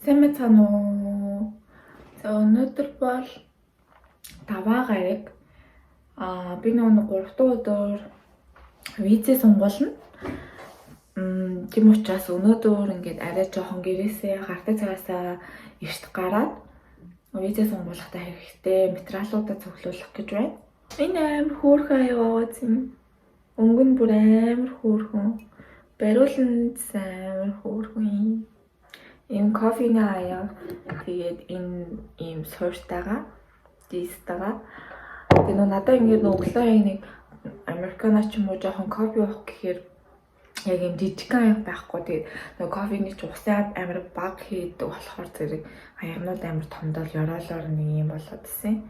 Сайн мэцхан уу. За өнөөдөр бол даваа гараг. Би нөгөө 3 дахь өдөр визээ сунгуулна. Тийм учраас өнөөдөр ингээд арай жоохон гэрээсээ гардаг цагаасаа эрт гараад визээ сунгуулахтай хэрэгтэй материалуудаа цуглуулах гэж байна. Энэ амар хөөрхөн аягаа юм. Өнгө нь бүр амар хөөрхөн. Бариулан амар хөөрхөн. Ийм кофений аяа. Тэгээд энэ ийм сууртайгаа, дистайгаа. Тэгээд надад ингээд өглөө нэг американо ч юм уу жоохон кофе уух гэхээр яг юм жижигхан аяг байхгүй. Тэгээд нөгөө кофений ч уусаа амар баг хийдэг болохоор зэрэг аягнууд амар томдол ёроолоор нэг юм болоод ирсэн.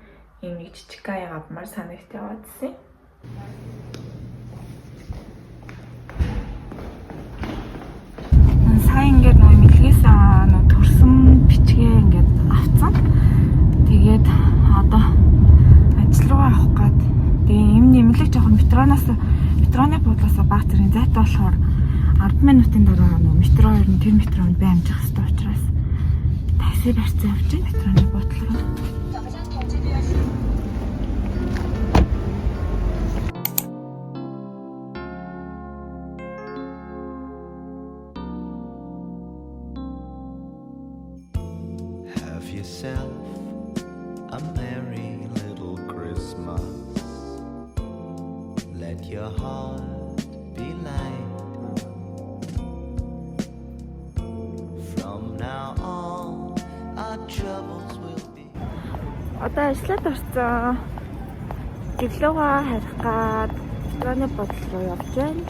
Ийм нэг жижигхан аяг авмаар санагт яваад ирсэн. Сайн ингээд нөгөө мэлгээс нөгөө төрсөн бичгээ ингээд авцсан. Тэгээд одоо ажил руугаа авах гээд тэгээ юм нэмэлэг жоохон метроны буудлаас баг зэрэг зайтай болохоор 10 минутын дараа нөгөө метро ер нь тэр метронд бай амжих хэрэгтэй учраас такси барьцсан явж байна метроны буудлал руу. Yourself a merry little Christmas. Let your heart be light. From now on, our troubles will be. Одоо ажиллаад орсон. Дэглүүгээ харих гээд метроны буудлал руу явж байна.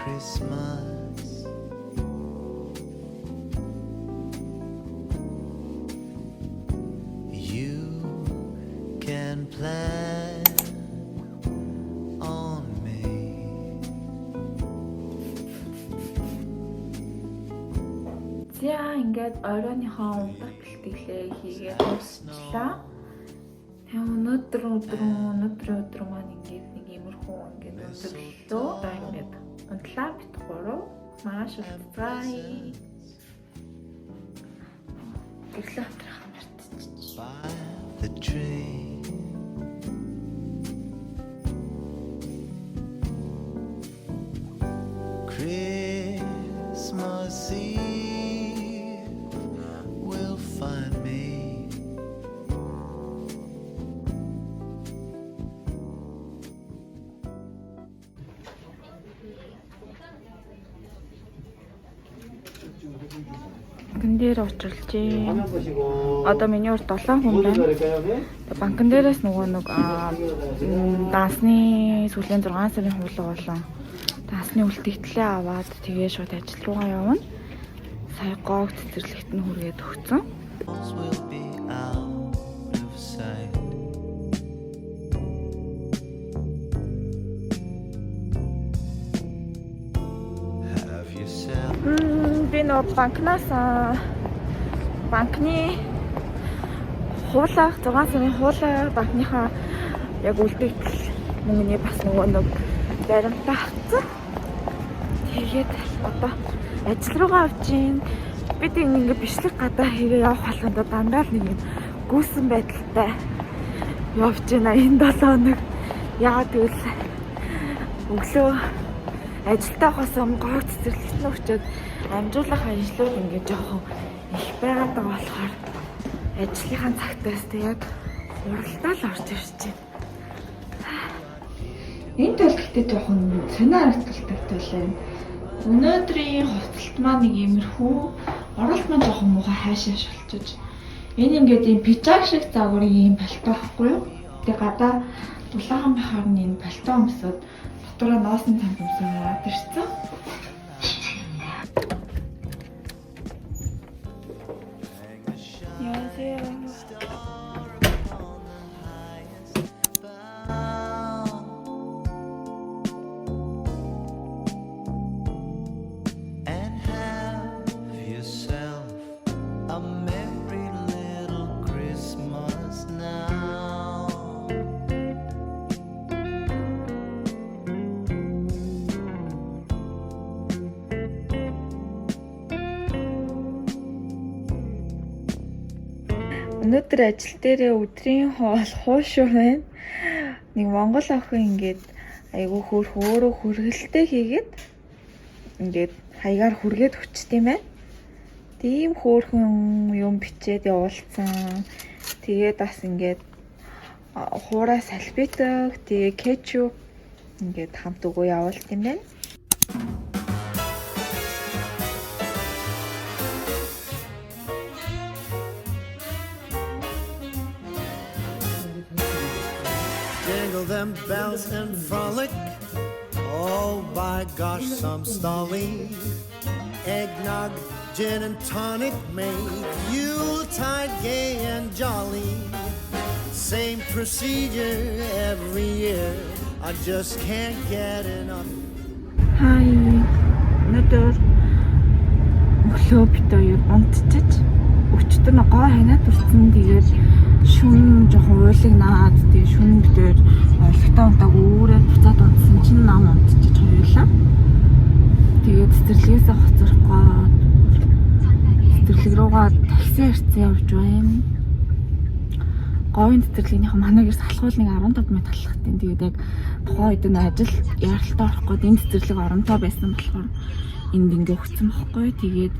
Christmas. You can plan on me. За ингээд оройныхоо ундаг бэлтгэлээ хийгээд дуусчлаа. Тэгээ өнөөдөр маань ингээд нэг иймэрхүү ингээд өндөрлөө. Одоо ингээд унтлаа бит 3 маш уулзгаая. Гэрлээ хамтрах мартчих. By the tree. Christmas Eve will find me. Банкн дээр очрлж байна. Одоо миний урд 7 хүн байна. Банкн дээрээс нөгөө нэг дансны сүүлийн 6 сарын хуулга болон дансны үлдэгдлээ аваад тэгээ шууд ажил руугаа явна. Сая гоог цэцэрлэгт нь хүргээд өгсөн. Will be out of sight. Have yourself. Би нөгөө банкны хуулаа 6 сарын хуулаа банкныхаа яг үлдэгдэл мөнгөний бас нөгөө нэг баримтаа авсан. Тэгээд одоо ажил руугаа авч ийн. Бид ингээ бичлэг гадаа хийгээ явах болгонд дандаа л нэг юм гүйсэн байдалтай явж байна энэ 7 хоног. Яагаад гэвэл өглөө ажилдаа хосом гоог цэцэрлэгт нь очиод амжуулах ажлууд ингээ жоохон их байгаад байгаа болохоор ажлынхаа цагтаас яг уралдаа л орж ирж байна. Энэ тал гэхдээ жоохон сонио харагдaltaй байна. Өнөөдрийн хувцалт маань нэг иймэрхүү оролт маань жоохон муухай хайшааш болчихж. Энэ ингээд ийм пижак шиг загварын ийм пальто байхгүй юу? Тэгээ гадаа дулаахан байхаар нь энэ пальто өмсөд дотоороо ноосон цамц өмсөд ирсэн. And have yourself a merry little Christmas now. Өнөөдөр ажил дээрээ өдрийн хоол хуушуу байна. Нэг Монгол охин ингээд айгүй өөрөө хүргэлтээ хийгээд ингээд хаягаар хүргээд өчт юм байна. Тийм хөөрхөн юм бичээд явуулсан. Тэгээд бас ингээд хуурай салбитаг, тэгээ кетчуп ингээд хамт өгөө явуулт юм байна. Jingle them bells and frolic. Oh, by gosh, some stolly. Eggnog, gin and tonic make Yuletide gay and jolly. Same procedure every year. I just can't get enough. Hi. Өнөөдөр өглөө бит хоёр унтчих. Өчтөр нь гоо ханаад урсан. Тэгээд шүн жоохон уулигнаад тэгээд шүн битээр олигтой унтааг өөрөө буцаад унтсан чинь нам унтчих хоёулаа. Тэгээд цэцэрлэгээс хоцорох гоо цэцэрлэг руугаа такси ирсэн явж байна. Говийн цэцэрлэгнийхэн манайгээс халахуул нэг 15 минут халахтын. Тэгээд яг тухайн үед нь ажил яралтай орох гээд энэ цэцэрлэг оромтой байсан болохоор энд ингээ өгсөн байхгүй. Тэгээд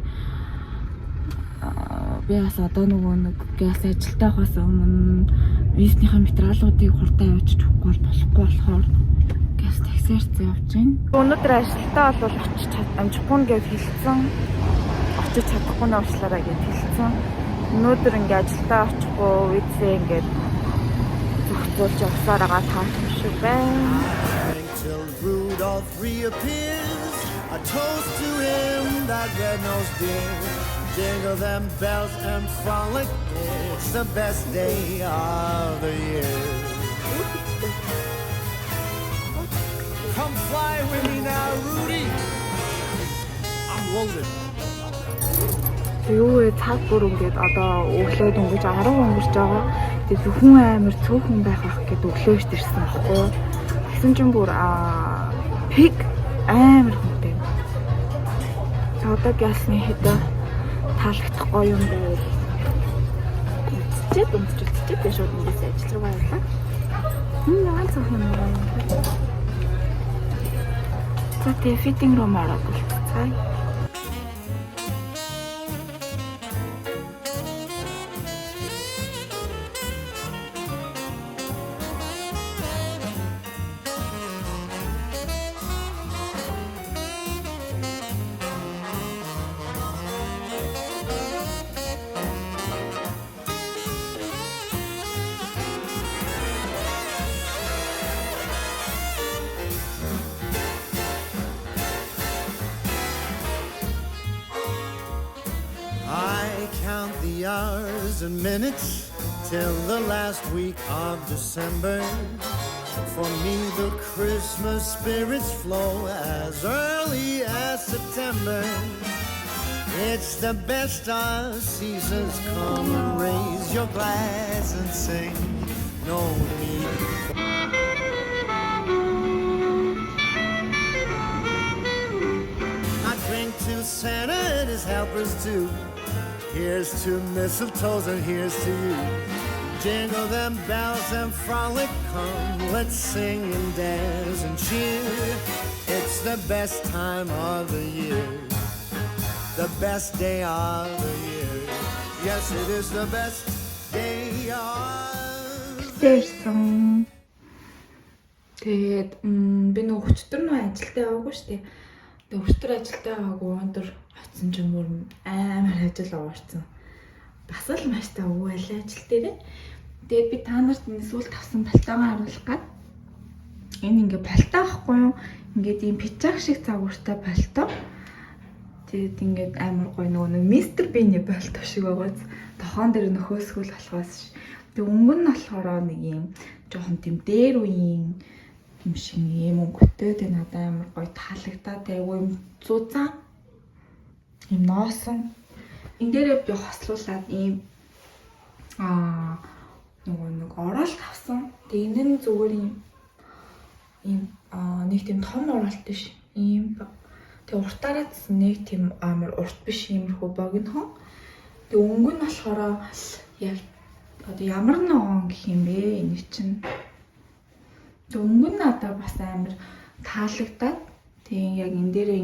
би бас одоо нэг газ ажилтай хаас өмнө визнийхээ материалуудыг хурдан явуулж өгөхгүй болохгүй болохоор газ таксиарч явж байна. Өнөөдөр ажилтаа бол очиж амжихгүй гэж хэлсэн. Очиж чадахгүй нь уучлаарай гэж хэлсэн. Өнөөдөр ингээ ажилтаа очихгүй визээ ингээ зөвхөлж явсаар байгаа таасан шиг байна. Till Rudolph reappears, a toast to him, that red-nosed dear. Jingle them bells and frolic, it's the best day of the year. Come fly with me now, Rudy. I'm loaded. Юу цаг бүр ингээд одоо өглөө дөнгөж 10 өнгөрч байгаа. Тэгээд хүн амир цөөхөн байх гэд өглөөж ирсэн баггүй. Тэгсэн чинь бүр пик амир хүнтэй. Одоо гасны хэдэ таалагдахгүй юм байл. Үтчихэд шууд ингээс ажил руу явлаа. Яа цөөхөн юм байна. Тэгээд фитинг руу мараад болчихсон. Count the hours and minutes till the last week of December. For me the Christmas spirits flow as early as September. It's the best of seasons, come and raise your glass and sing. No need. I drink to Santa and his helpers too. Here's to mistletoes and here's to you. Jingle them bells and frolic, come, let's sing and dance and cheer. It's the best time of the year, the best day of the year. Yes, it is the best day of the year. Тэгээд би нөгөө өчтөр нөө ажилдаа яваагүй штэ. Тэгээд өчтөр ажилдаа яваагүй өндөр очсон ч юм уу амар ажил уурсан. Бас л маш тавгүй байлаа ажил дээрээ. Тэгээд би та нарт энэ сүүл тавсан палтагаа харуулах гээд энэ ингээ палтаа ахгүй юу? Ингээд ийм пижак шиг загвартай палтаа. Тэгээд ингээд амар гоё нөгөө мистер Бини палтаа шиг байгааз тохон дээр нөхөөсгөл болохоос. Тэгээд өнгөн нь болохоор нэг юм жоохон тийм дээр үеийн юм шиг юм өнгөтэй. Тэгээд надад амар гоё таалагдаад айгүй юм зузаан юм носон. Энд дээрээ би хослуулаад ийм нөгөө нэг оролт авсан. Тэгээд энэ нь зүгээр ийм нэг тийм том оролт биш. Ийм тэгээд уртаараа нэг тийм амар урт биш иймэрхүү богинохон. Тэгээд өнгө нь болохоор яг Одоо ямар нэгэн гэх юм бэ? Энэ чинь дөнгөн надад бас амар таалагдаад тийм яг энэ дээрээ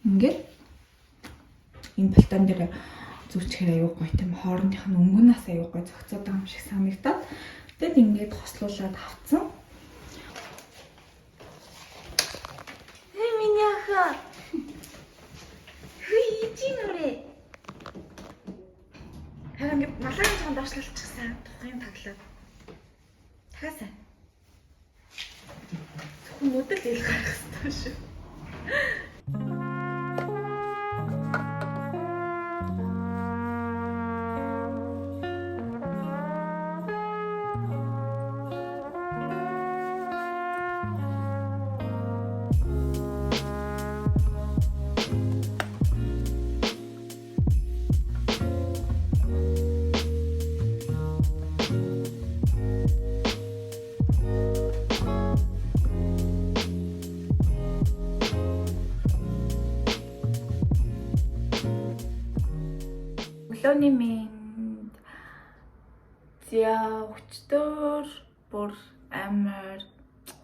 ингээд энэ балтан дээр зүүчээр аюу гоё тийм хоорондынх нь өнгөнөөс аюу гоё зохицоод байгаа юм шиг санагдаад тэгээд ингээд хослуулаад авцсан. Миньяха. Хүйжинүрэ. Харин ингээд малын цонд орчлолчихсан тухайн таглаад. Дахиасаа. Зөвхөн мөдөл ил гарах хэрэгтэй шүү. Өглөөний минь өчтөр бүр амар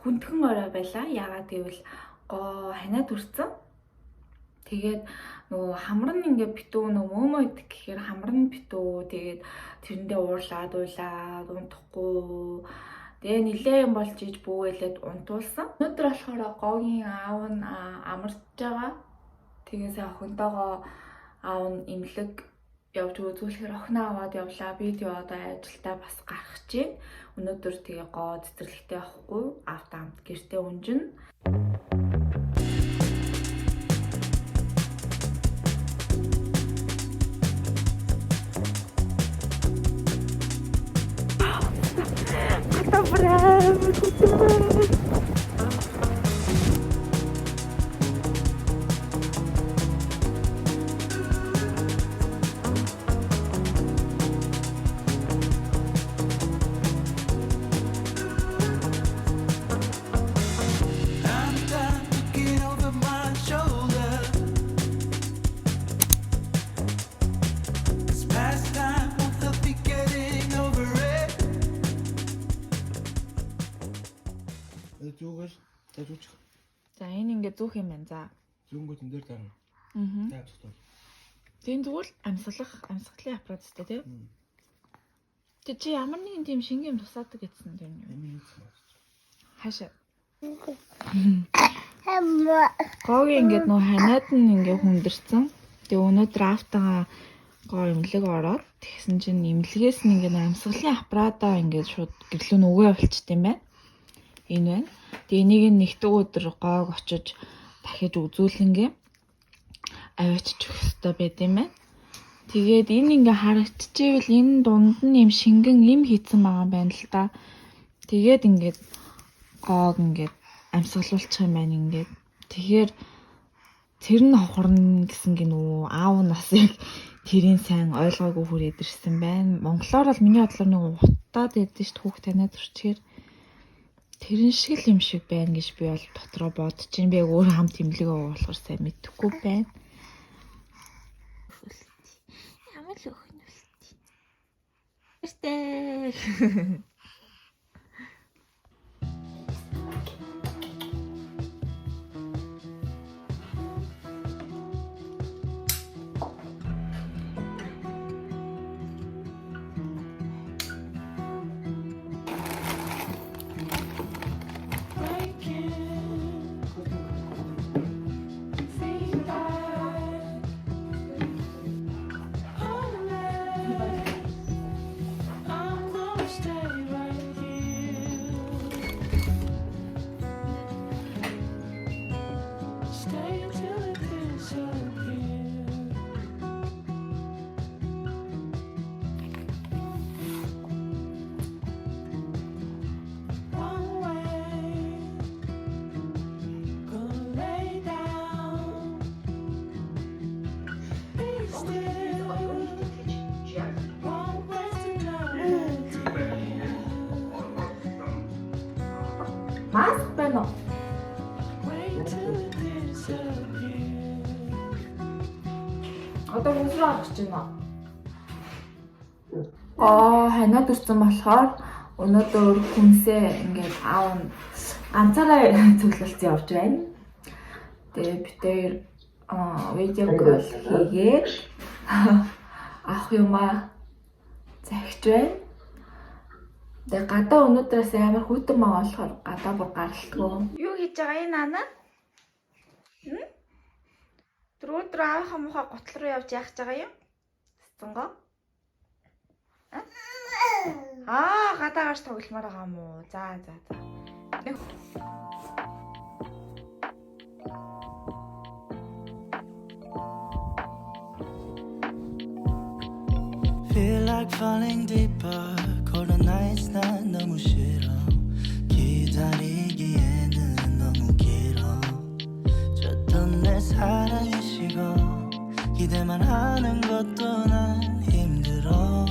хүндхэн орой байлаа. Яагаад гэвэл гоо ханаад үрцэн. Тэгээд нөгөө хамран ингээ битүү нөгөө мөөмөд гэхээр хамран битүү. Тэгээд тэрэндээ уурлаад унтахгүй. Тэгээ нилээ юм болж иж бүүгэлээд унтуулсан. Өнөөдөр болохоор гоогийн аав нь амарч байгаа. Тэгээс охинтойгоо аав нь имлэг явж үзүүлэхээр охиноо аваад явлаа. Бид одоо ажилдаа бас гарах чинь. Өнөөдөр тэгээ гоо цэцэрлэгтээ авахгүй. Аавтай хамт гэртээ унжина. Зүгээр дажуучих. За энэ ингээ зүүх юм байна. За. Зүүнгүүд энэ дээр дарна. Аа. Таацтай. Тийм тэгвэл амьсгалын аппараттай тийм. Тэг чи ямар нэгэн тийм шинэ юм тусаадаг гэсэн юм юу? Хаашаа. Гоогийн ингээд нөө ханаад нь ингээ хүндэрсэн. Тэг өнөөдөр автагаа гоо имлэг ороод тэгсэн чинь имлэгээс нь ингээ амьсгалын аппаратаа ингээ шууд гэрлүү нөгөө явуулчихсан юм байна. Энэ байна. Тэгээ энийг нэгтгэн өдөр гоог очиж дахиж үзүүлэнгээ аваачих ёстой байт юм байна. Тэгээд энэ ингээ харагдчихвэл энэ дунд нь юм шингэн юм хийцэн байгаа юм байна л да. Тэгээд ингээд гоог ингээд амьсгалуулчих юм байна ингээд. Тэгэхээр тэр нь хохорно гэсэн гинөө аав нас яг тэрийн сайн ойлгоогүй хүрээд ирсэн байна. Монголоор бол миний бодлоор нэг утаад байдсан шүү дээ хүүхд танаад төрчихээр. Тэрэн шиг л юм шиг байна гэж би бол дотроо бодож байна. Би өөр хамт имлэг болохоор сайн мэдэхгүй байна. Ямар л өхөн үлдээ. Эртээ. Маск байна уу? Одоо хүнсрээ авах гэж байна. ханиад ирсэн болохоор өнөөдөр хүнсээ ингээд аав нь ганцаараа цуглуулсан явж байна. Тэгээ бид тэр видео кол хийгээд авах юмаа захиж байна. Тэгээ гадаа өнөөдрөөс амар хүйтэн байгаа болохоор гадаа бүр гаралтгүй. Юу хийж байгаа энэ Ана? Өдөр аавынхаа муухай гутал руу явж яах гэж байгаа юм? Цэцэнгоо? Гадаа гарч тогломоор байгаа юм уу? За. Feel like falling deeper. Cold nights 난 너무 싫어. 기다리기에는 너무 길어. 줬던 내 사랑이 식어. 기대만 하는 것도 난 힘들어.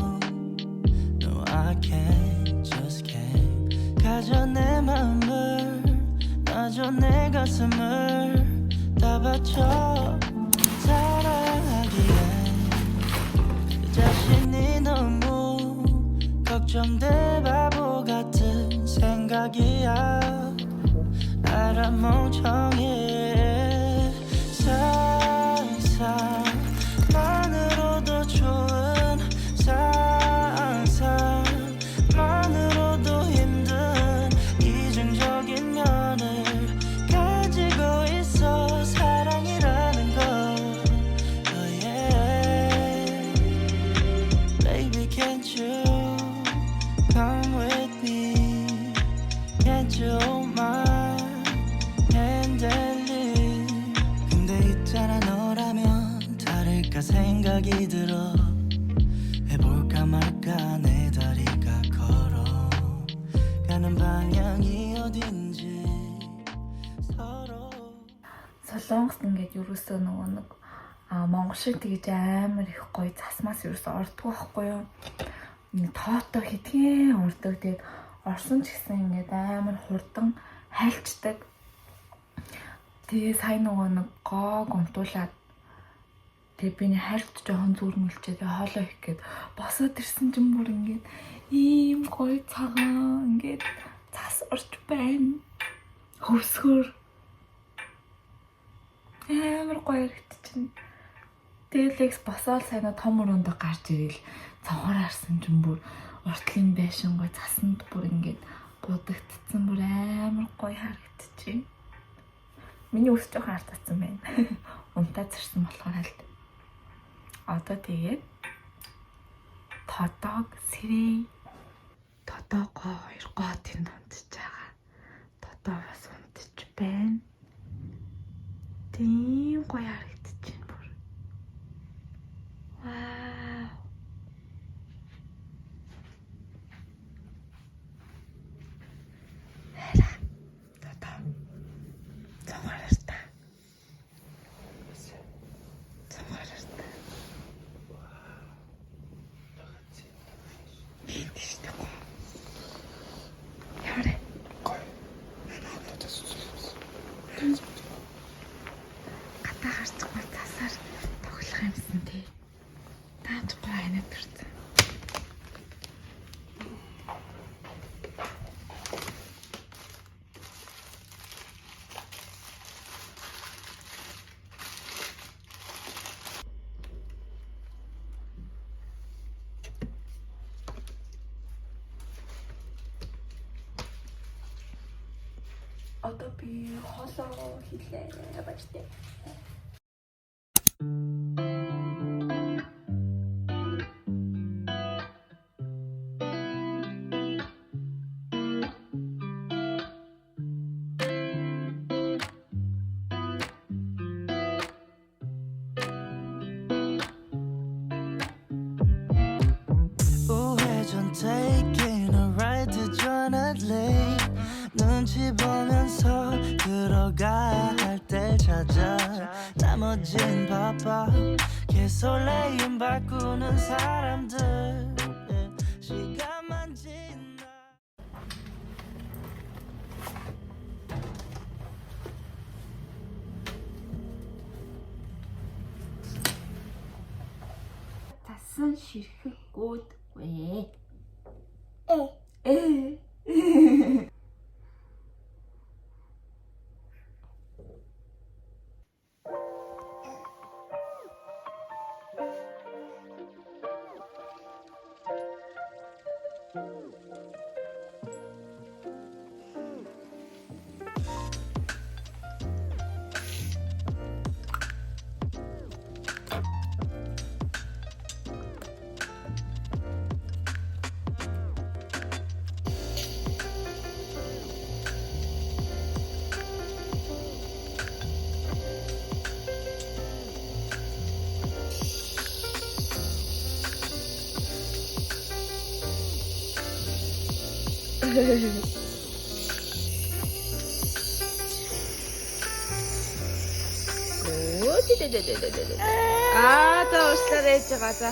No, I can't, just can't. 가져 내 마음을, 놔줘 내 가슴을 다 바쳐. 사랑하기엔 내 자신이 너무 걱정돼. 바보 같은 생각이야. 알아 멍청해. 상상만으로도 좋은 상상만으로도 힘든 이중적인 면을 가지고 있어. 사랑이라는 걸. Oh yeah. Baby can't you come with me? Can't you hold my hand and leave? 근데 있잖아 너라면 다를까 생각이 들어. 해볼까 말까 내 다리가 걸어 가는 방향이 어딘지 서로. Солонгост ингээд ерөөсөө нөгөө нэг Монгол шиг тэгж амар их гоё засмаас ерөөсөө ордгоо байхгүй юу? Тоотой хитгэн ордог. Тэгээд орсон ч гэсэн ингээд амар хурдан хайлчдаг. Тэгээ сайн нөгөө нэг гоог унтуулад тэгээ биний хайлт жоохон зүрмэлчээ. Тэгээ хоолоо их гээд босоод ирсэн чинь бүр ингээд ийм гоё цагаан ингээд цас орч байна. Хөвсгөр амар гоё харагдчихна. Тэгээ лекс босоод сайн том өрөөндө гарч ирэл цонхоор харсан чинь бүр уртлын байшин гоё цаснд бүр ингээд будагдцсан. Бүр амар гоё харагдчихэв. Миний үс жоохон хартацсан байна. Унтаад зэрсэн болохоор аль. Одоо тэгээд тодог сэрээ. Тодогоо 2 гоотын унтж байгаа. Тодоо бас унтж байна. Тийм гоё харагдчихэв бүр. Вау. Гадаа гарцгүй тасаар тоглох юмсан тий. Таачгүй айнад төрсөн. Одоо би хоолоо хийлээ баяртай. 우회전 taking a ride to Jonathan. 눈치 보면서 들어가야 할 때 찾아. 나머진 바빠 개설레임 바꾸는 사람들. 시간만 지나. Тасан ширхэг гүүд 왜? 아, 자, 봅시다, 레이지 가자.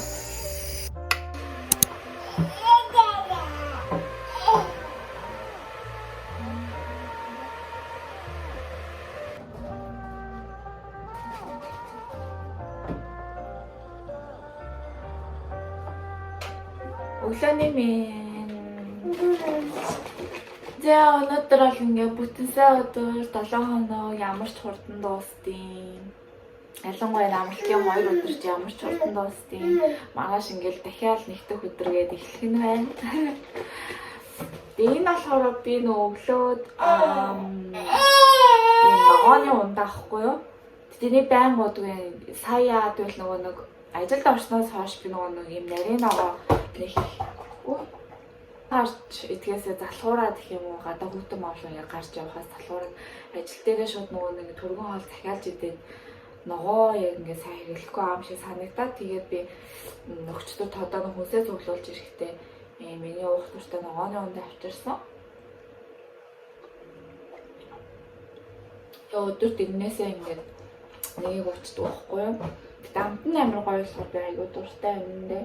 목사님인 이제 өнөөдөр бол ингээ бүтэн сая өдөр 7 хоног ямар ч хурдан дуустیں۔ Ялангуяа амралтын 2 өдөр ч ямар ч хурдан дуустیں۔ Маргааш ингээл дахиад нэгдэх өдргээд эхлэх нь байна. Энэ болохоор би өглөөд ногооны ундаа ахгүй юу? Тэний байн бодгүй сая яад байл нэг ажилд орсноос хойш би нэг юм нарийн ногоо нэг гарч эдгээсээ залхуураад гэх юм уу гадаа хүүтэн моолон гарч явахаас залхуураад ажил дээрээ шууд нэг түргэн хоол захиалж идээд ногоо яг ингээ сайн хэрэглэхгүй аам шиг санагдаад тэгээд би нөхчдөд тодоо хүнсээ цуглуулж ирэхдээ миний уух туртай ногооны ундаа авчирсан. Өдөрт энээсээ ингээд нэг уучдаг байхгүй юу? Дамт нь амар гоё болохоор би аягүй дуртай юм дэ.